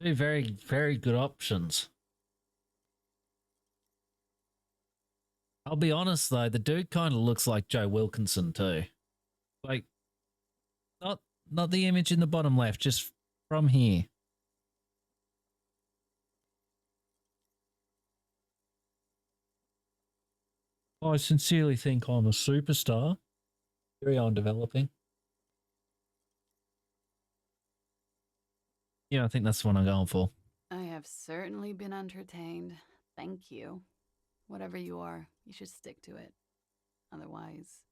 Two very, very good options. I'll be honest though, the dude kind of looks like Joe Wilkinson too. Like, not the image in the bottom left, just from here. I sincerely think I'm a superstar. Carry on developing. Yeah, I think that's the one I'm going for. I have certainly been entertained. Thank you. Whatever you are, you should stick to it. Otherwise,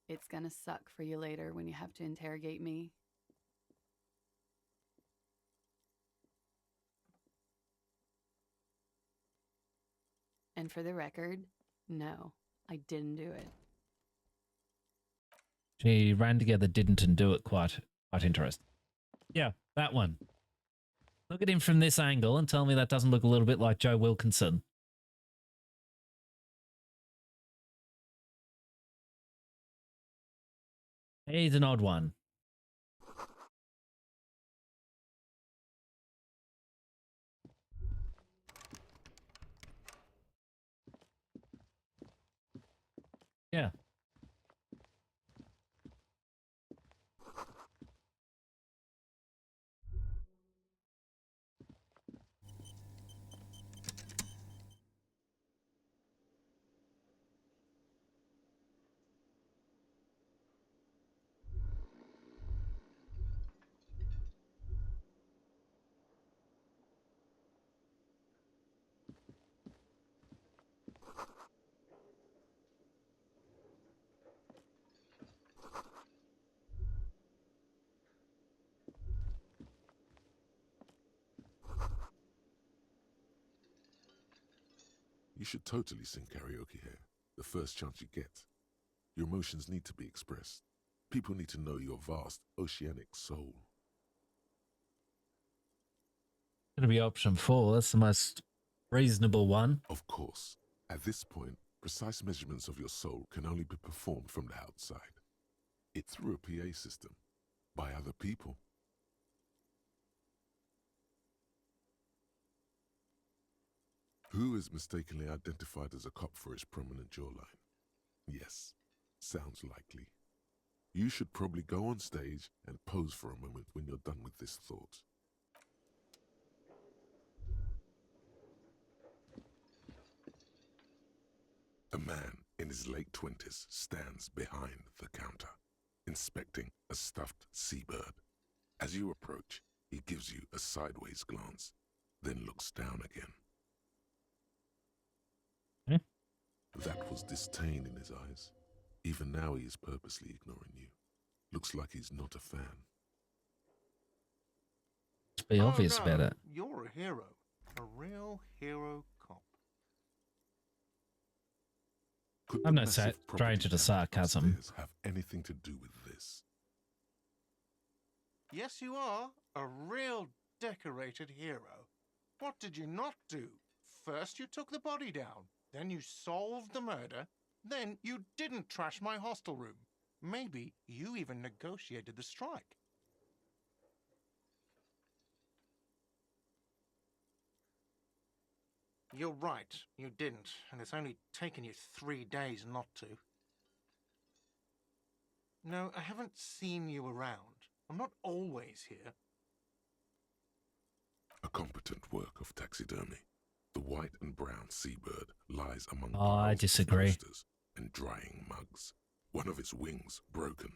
it's gonna suck for you later when you have to interrogate me. And for the record, no, I didn't do it. She ran together, didn't, and do it. Quite interesting. Yeah, that one. Look at him from this angle and tell me that doesn't look a little bit like Joe Wilkinson. He's an odd one. Yeah. You should totally sing karaoke here, the first chance you get. Your emotions need to be expressed. People need to know your vast, oceanic soul. Gonna be option 4. That's the most reasonable one. Of course, at this point, precise measurements of your soul can only be performed from the outside. It's through a PA system, by other people. Who is mistakenly identified as a cop for his prominent jawline? Yes, sounds likely. You should probably go on stage and pose for a moment when you're done with this thought. A man in his late 20s stands behind the counter, inspecting a stuffed seabird. As you approach, he gives you a sideways glance, then looks down again. That was disdain in his eyes. Even now he is purposely ignoring you. Looks like he's not a fan. Be obvious about it. You're a hero. A real hero cop. I'm not trying to the sarcasm. Have anything to do with this? Yes, you are. A real decorated hero. What did you not do? First you took the body down. Then you solved the murder. Then you didn't trash my hostel room. Maybe you even negotiated the strike. You're right, you didn't, and it's only taken you 3 days not to. No, I haven't seen you around. I'm not always here. A competent work of taxidermy. The white and brown seabird lies among I disagree. posters and drying mugs. One of its wings broken.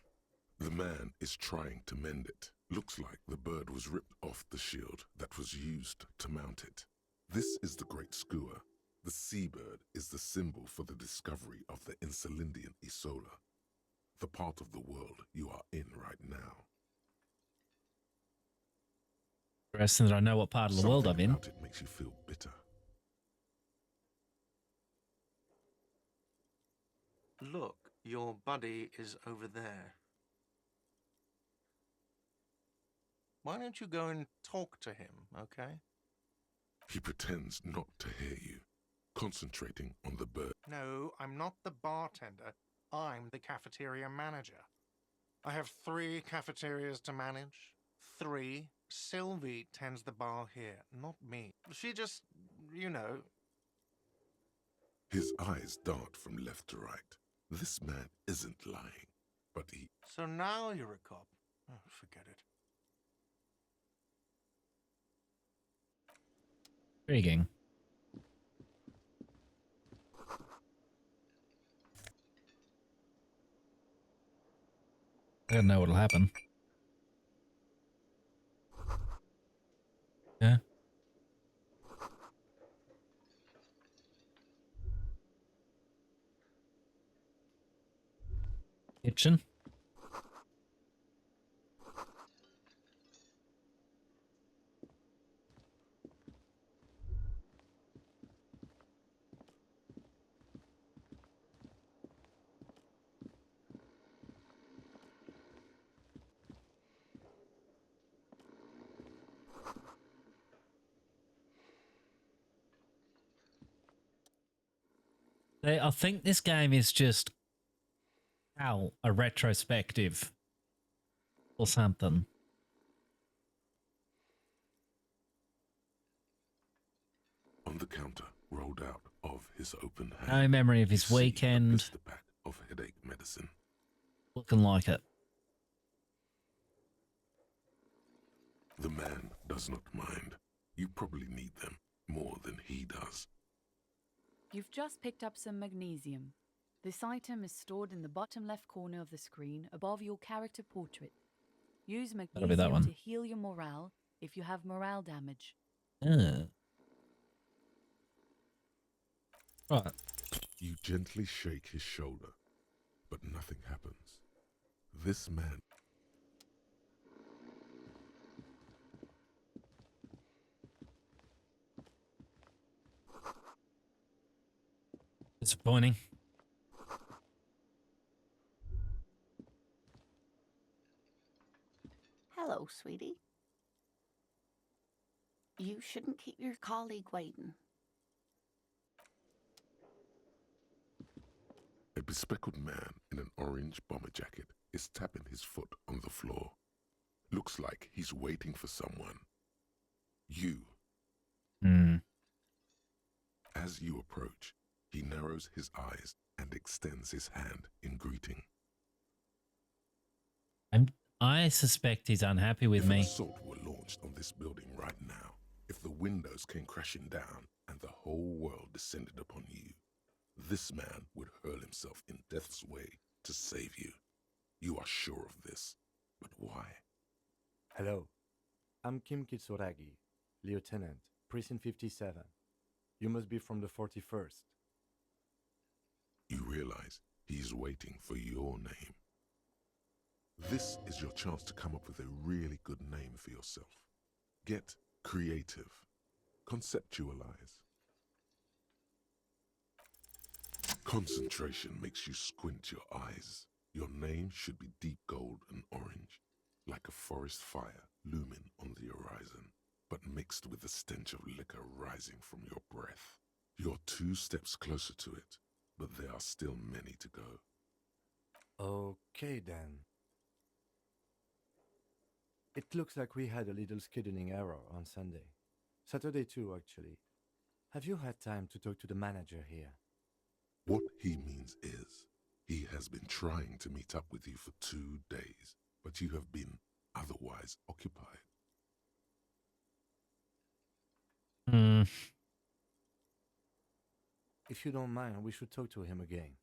The man is trying to mend it. Looks like the bird was ripped off the shield that was used to mount it. This is the Great Skua. The seabird is the symbol for the discovery of the Insulindian Isola, the part of the world you are in right now. Interesting that I know what part of the world I'm in. Something about it makes you feel bitter. Look, your buddy is over there. Why don't you go and talk to him, okay? He pretends not to hear you, concentrating on the bird. No, I'm not the bartender. I'm the cafeteria manager. I have 3 cafeterias to manage, 3 Sylvie tends the bar here, not me. She just, you know. His eyes dart from left to right. This man isn't lying, but he... So now you're a cop. Oh, forget it. Intriguing. I don't know what'll happen. Yeah. Kitchen. I think this game is just a retrospective or something. On the counter, rolled out of his open hand. No memory of you his see a weekend. blister pack of headache medicine. Looking like it. The man does not mind. You probably need them more than he does. You've just picked up some magnesium. This item is stored in the bottom left corner of the screen above your character portrait. Use be that magnesium one. to heal your morale if you have morale damage. Right. You gently shake his shoulder, but nothing happens. This man... Disappointing. Hello, sweetie. You shouldn't keep your colleague waiting. A bespectacled man in an orange bomber jacket is tapping his foot on the floor. Looks like he's waiting for someone. You. As you approach, he narrows his eyes and extends his hand in greeting. I suspect he's unhappy with If an me. assault were launched on this building right now, if the windows came crashing down and the whole world descended upon you, this man would hurl himself in death's way to save you. You are sure of this, but why? Hello, I'm Kim Kitsuragi, Lieutenant, Precinct 57. You must be from the 41st. You realize he's waiting for your name. This is your chance to come up with a really good name for yourself. Get creative. Conceptualize. Concentration makes you squint your eyes. Your name should be deep gold and orange, like a forest fire looming on the horizon, but mixed with the stench of liquor rising from your breath. You're 2 steps closer to it, but there are still many to go. Okay then. It looks like we had a little scheduling error on Sunday. Saturday too, actually. Have you had time to talk to the manager here? What he means is, he has been trying to meet up with you for 2 days, but you have been otherwise occupied. If you don't mind, we should talk to him again.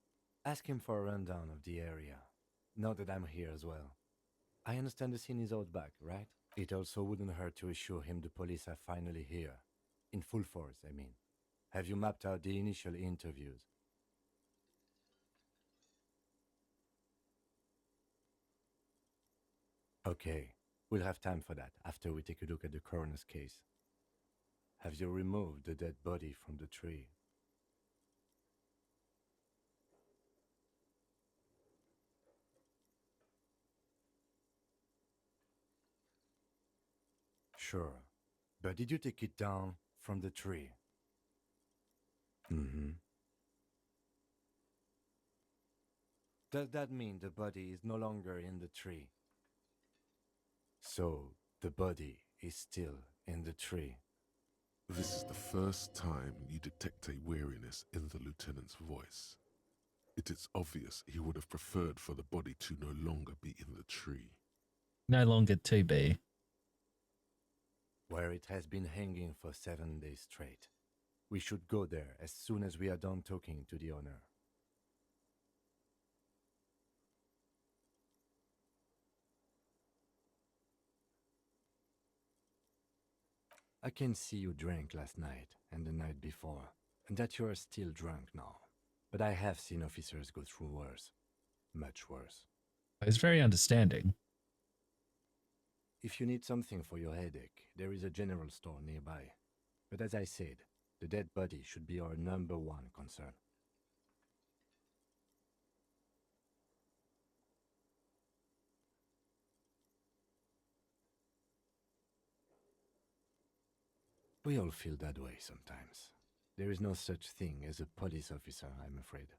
Ask him for a rundown of the area, now that I'm here as well. I understand the scene is out back, right? It also wouldn't hurt to assure him the police are finally here. In full force, I mean. Have you mapped out the initial interviews? Okay, we'll have time for that after we take a look at the coroner's case. Have you removed the dead body from the tree? Sure, but did you take it down from the tree? Does that mean the body is no longer in the tree? So, the body is still in the tree. This is the first time you detect a weariness in the lieutenant's voice. It is obvious he would have preferred for the body to no longer be in the tree. No longer to be. Where it has been hanging for 7 days straight. We should go there as soon as we are done talking to the owner. I can see you drank last night and the night before, and that you are still drunk now. But I have seen officers go through worse. Much worse. He's very understanding. If you need something for your headache, there is a general store nearby. But as I said, the dead body should be our #1 concern. We all feel that way sometimes. There is no such thing as a police officer, I'm afraid.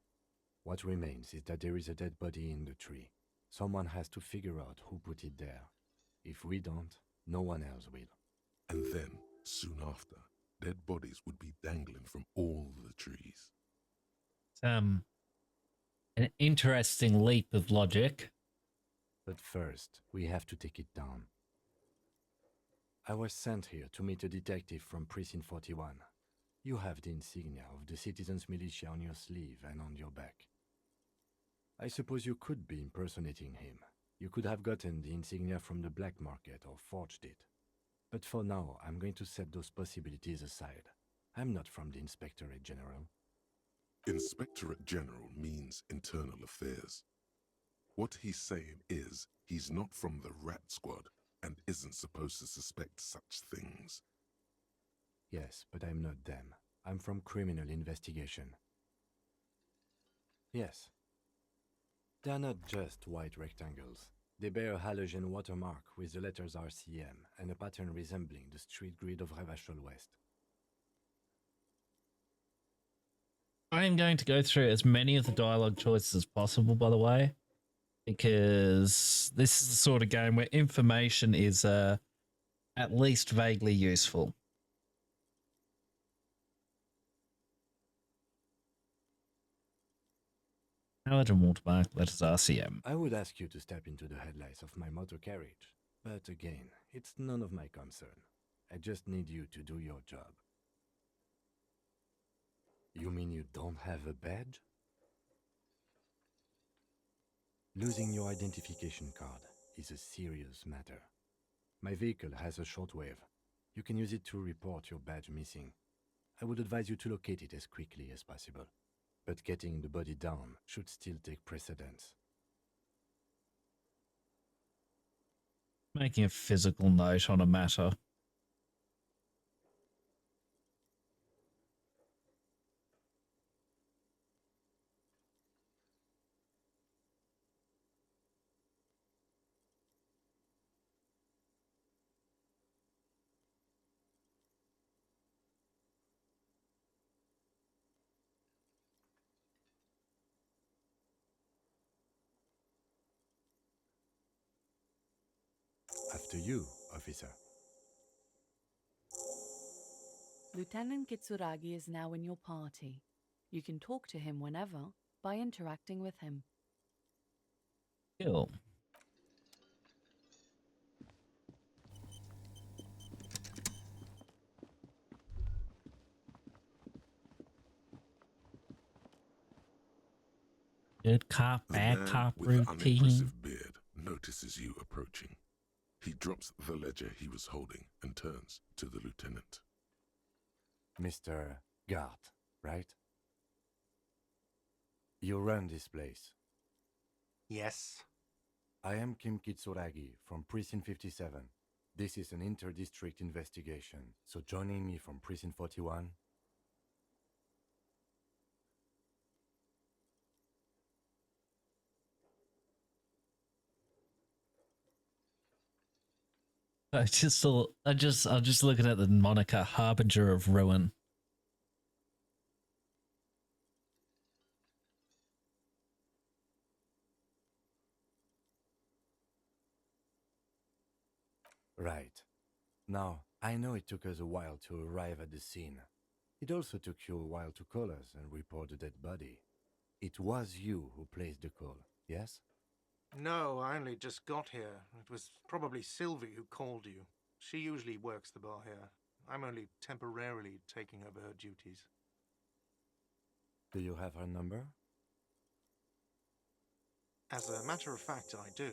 What remains is that there is a dead body in the tree. Someone has to figure out who put it there. If we don't, no one else will. And then, soon after, dead bodies would be dangling from all the trees. It's, an interesting leap of logic. But first, we have to take it down. I was sent here to meet a detective from Precinct 41. You have the insignia of the Citizens Militia on your sleeve and on your back. I suppose you could be impersonating him. You could have gotten the insignia from the black market or forged it. But for now, I'm going to set those possibilities aside. I'm not from the Inspectorate General. Inspectorate General means internal affairs. What he's saying is he's not from the rat squad and isn't supposed to suspect such things. Yes, but I'm not them. I'm from criminal investigation. Yes. They're not just white rectangles. They bear a halogen watermark with the letters RCM and a pattern resembling the street grid of Revachol West. I am going to go through as many of the dialogue choices as possible, by the way, because this is the sort of game where information is at least vaguely useful. Halogen watermark, letters RCM. I would ask you to step into the headlights of my motor carriage, but again, it's none of my concern. I just need you to do your job. You mean you don't have a badge? Losing your identification card is a serious matter. My vehicle has a shortwave. You can use it to report your badge missing. I would advise you to locate it as quickly as possible. But getting the body down should still take precedence. Making a physical note on a matter. After you, officer. Lieutenant Kitsuragi is now in your party. You can talk to him whenever by interacting with him. Cool. Good cop, The bad man cop with the routine. unimpressive beard notices you approaching. He drops the ledger he was holding and turns to the lieutenant. Mr. Gart, right? You run this place. Yes. I am Kim Kitsuragi from Precinct 57. This is an inter-district investigation, so joining me from Precinct 41... I'm just looking at the moniker Harbinger of Ruin. Right. Now, I know it took us a while to arrive at the scene. It also took you a while to call us and report the dead body. It was you who placed the call, yes? No, I only just got here. It was probably Sylvie who called you. She usually works the bar here. I'm only temporarily taking over her duties. Do you have her number? As a matter of fact, I do.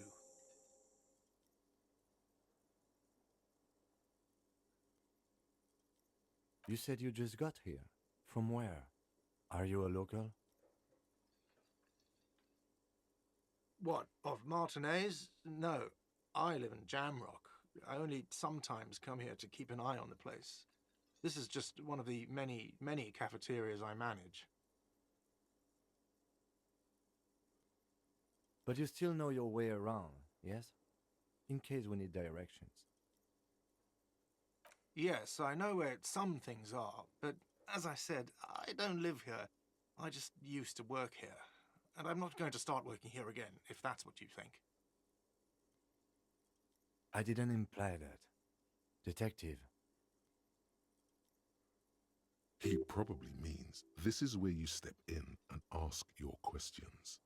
You said you just got here. From where? Are you a local? What, of Martinez? No, I live in Jamrock. I only sometimes come here to keep an eye on the place. This is just one of the many, many cafeterias I manage. But you still know your way around, yes? In case we need directions. Yes, I know where some things are, but as I said, I don't live here. I just used to work here. And I'm not going to start working here again, if that's what you think. I didn't imply that. Detective, He probably means this is where you step in and ask your questions.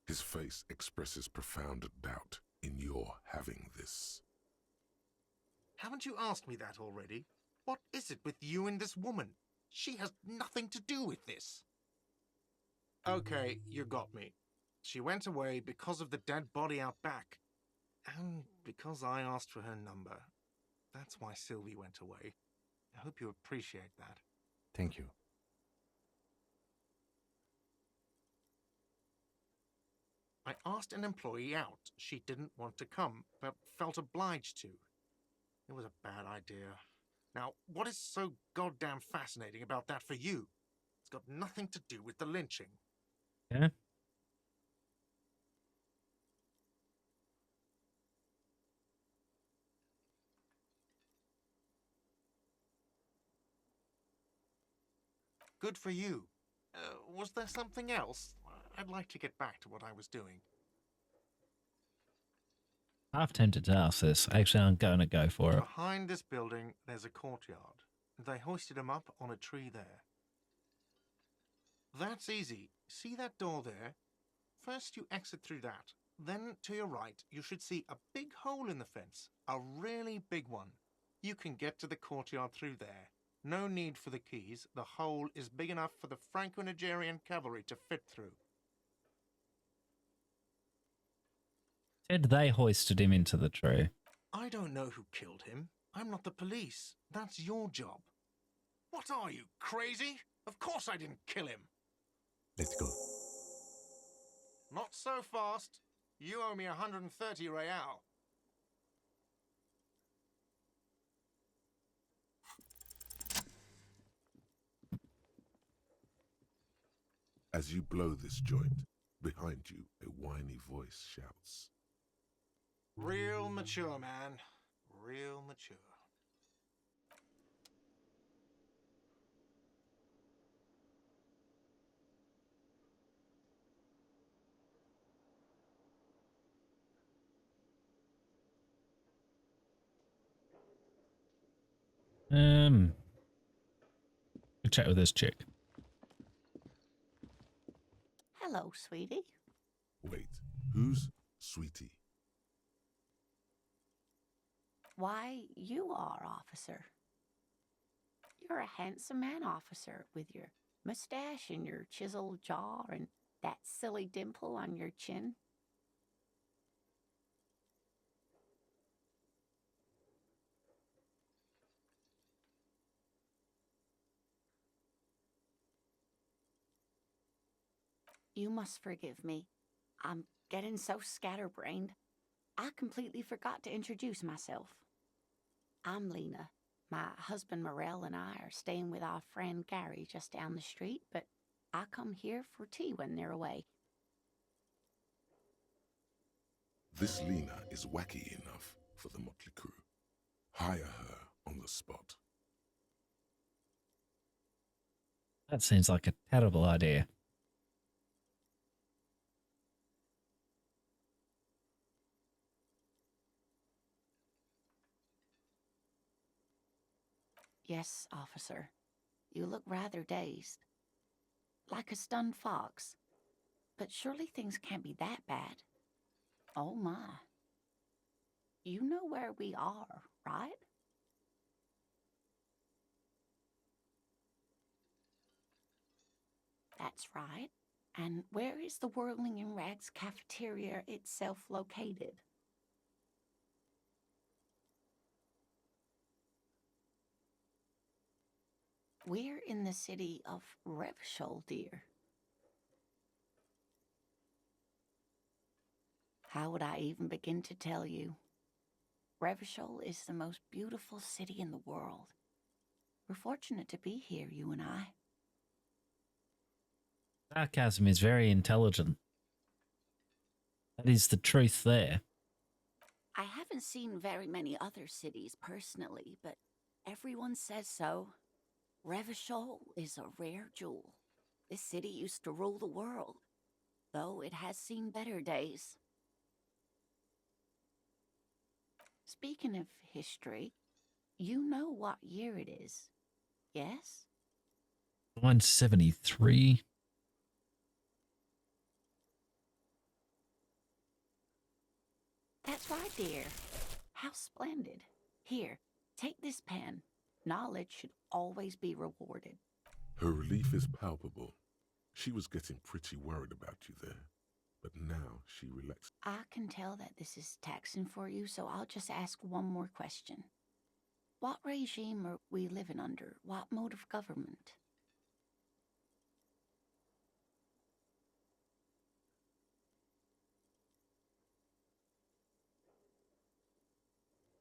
His face expresses profound doubt in your having this. Haven't you asked me that already? What is it with you and this woman? She has nothing to do with this. Okay, you got me. She went away because of the dead body out back. And because I asked for her number. That's why Sylvie went away. I hope you appreciate that. thank you. I asked an employee out. She didn't want to come, but felt obliged to. It was a bad idea. Now, what is so goddamn fascinating about that for you? It's got nothing to do with the lynching. Yeah. Good for you. Was there something else? I'd like to get back to what I was doing. Half tempted to ask this. Actually, I'm going to go for it. Behind this building, there's a courtyard. They hoisted him up on a tree there. That's easy. See that door there? First you exit through that. Then to your right, you should see a big hole in the fence. A really big one. You can get to the courtyard through there. No need for the keys. The hole is big enough for the Franco-Nigerian cavalry to fit through. Said they hoisted him into the tree. I don't know who killed him. I'm not the police. That's your job. What are you, crazy? Of course I didn't kill him. Let's go. Not so fast. You owe me 130 real. As you blow this joint, behind you a whiny voice shouts. Real mature, man. Real mature. Chat with this chick. Hello, sweetie. Wait, who's Sweetie? Why, you are, officer. You're a handsome man, officer, with your mustache and your chiseled jaw and that silly dimple on your chin. You must forgive me. I'm getting so scatterbrained. I completely forgot to introduce myself. I'm Lena. My husband Morel and I are staying with our friend Gary just down the street, but I come here for tea when they're away. This Lena is wacky enough for the motley crew. Hire her on the spot. That seems like a terrible idea. Yes, officer. You look rather dazed. Like a stunned fox. But surely things can't be that bad. Oh my. You know where we are, right? That's right. And where is the Whirling in Rags cafeteria itself located? We're in the city of Revachol, dear. How would I even begin to tell you? Revachol is the most beautiful city in the world. We're fortunate to be here, you and I. Sarcasm is very intelligent. That is the truth there. I haven't seen very many other cities personally, but everyone says so. Revachol is a rare jewel. This city used to rule the world, though it has seen better days. Speaking of history, you know what year it is, yes? 173. That's right, dear. How splendid. Here, take this pen. Knowledge should always be rewarded. Her relief is palpable. She was getting pretty worried about you there, but now she relaxed. I can tell that this is taxing for you, so I'll just ask one more question. What regime are we living under? What mode of government?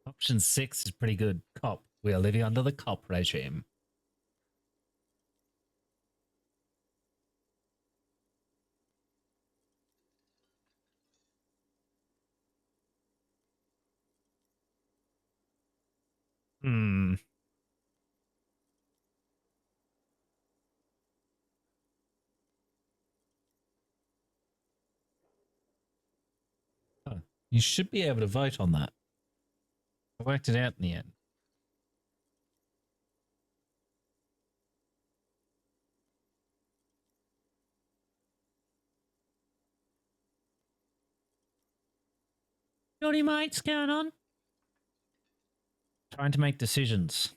Option 6 is pretty good. Cop. We are living under the cop regime. Hmm. Huh. You should be able to vote on that. I worked it out in the end. Johnny mates going on? Trying to make decisions.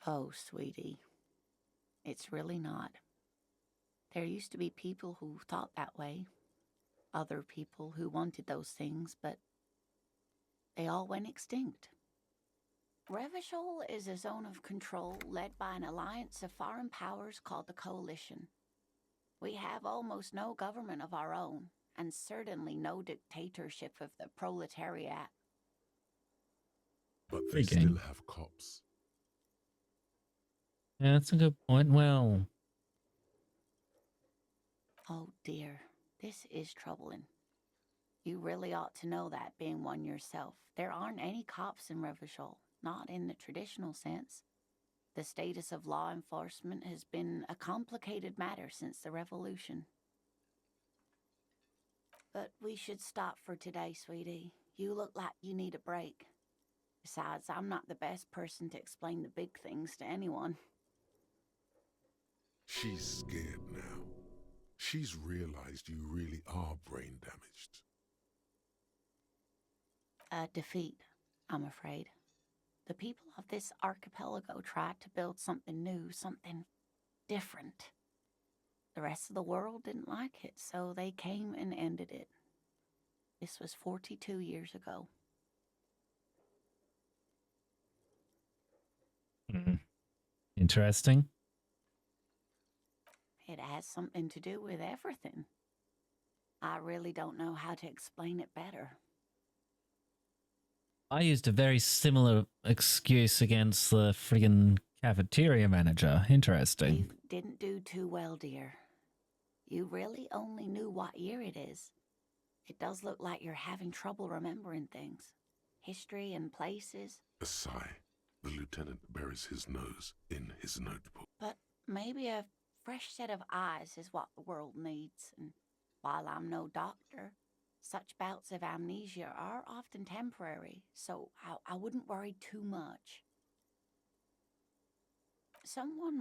Oh, sweetie. It's really not. There used to be people who thought that way. Other people who wanted those things, but they all went extinct. Revachol is a zone of control led by an alliance of foreign powers called the Coalition. We have almost no government of our own, and certainly no dictatorship of the proletariat. But they Freaking. still have cops. Yeah, that's a good point. Well, Oh dear, this is troubling. You really ought to know that, being one yourself. There aren't any cops in Revachol, not in the traditional sense. The status of law enforcement has been a complicated matter since the revolution. But we should stop for today, sweetie. You look like you need a break. Besides, I'm not the best person to explain the big things to anyone. She's scared now. She's realized you really are brain damaged. A defeat, I'm afraid. The people of this archipelago tried to build something new, something different. The rest of the world didn't like it, so they came and ended it. This was 42 years ago. interesting. It has something to do with everything. I really don't know how to explain it better. I used a very similar excuse against the friggin' cafeteria manager. Interesting. You didn't do too well, dear. You really only knew what year it is. It does look like you're having trouble remembering things. History and places. A sigh. The lieutenant buries his nose in his notebook. But maybe a fresh set of eyes is what the world needs. And while I'm no doctor, such bouts of amnesia are often temporary, so I wouldn't worry too much. Someone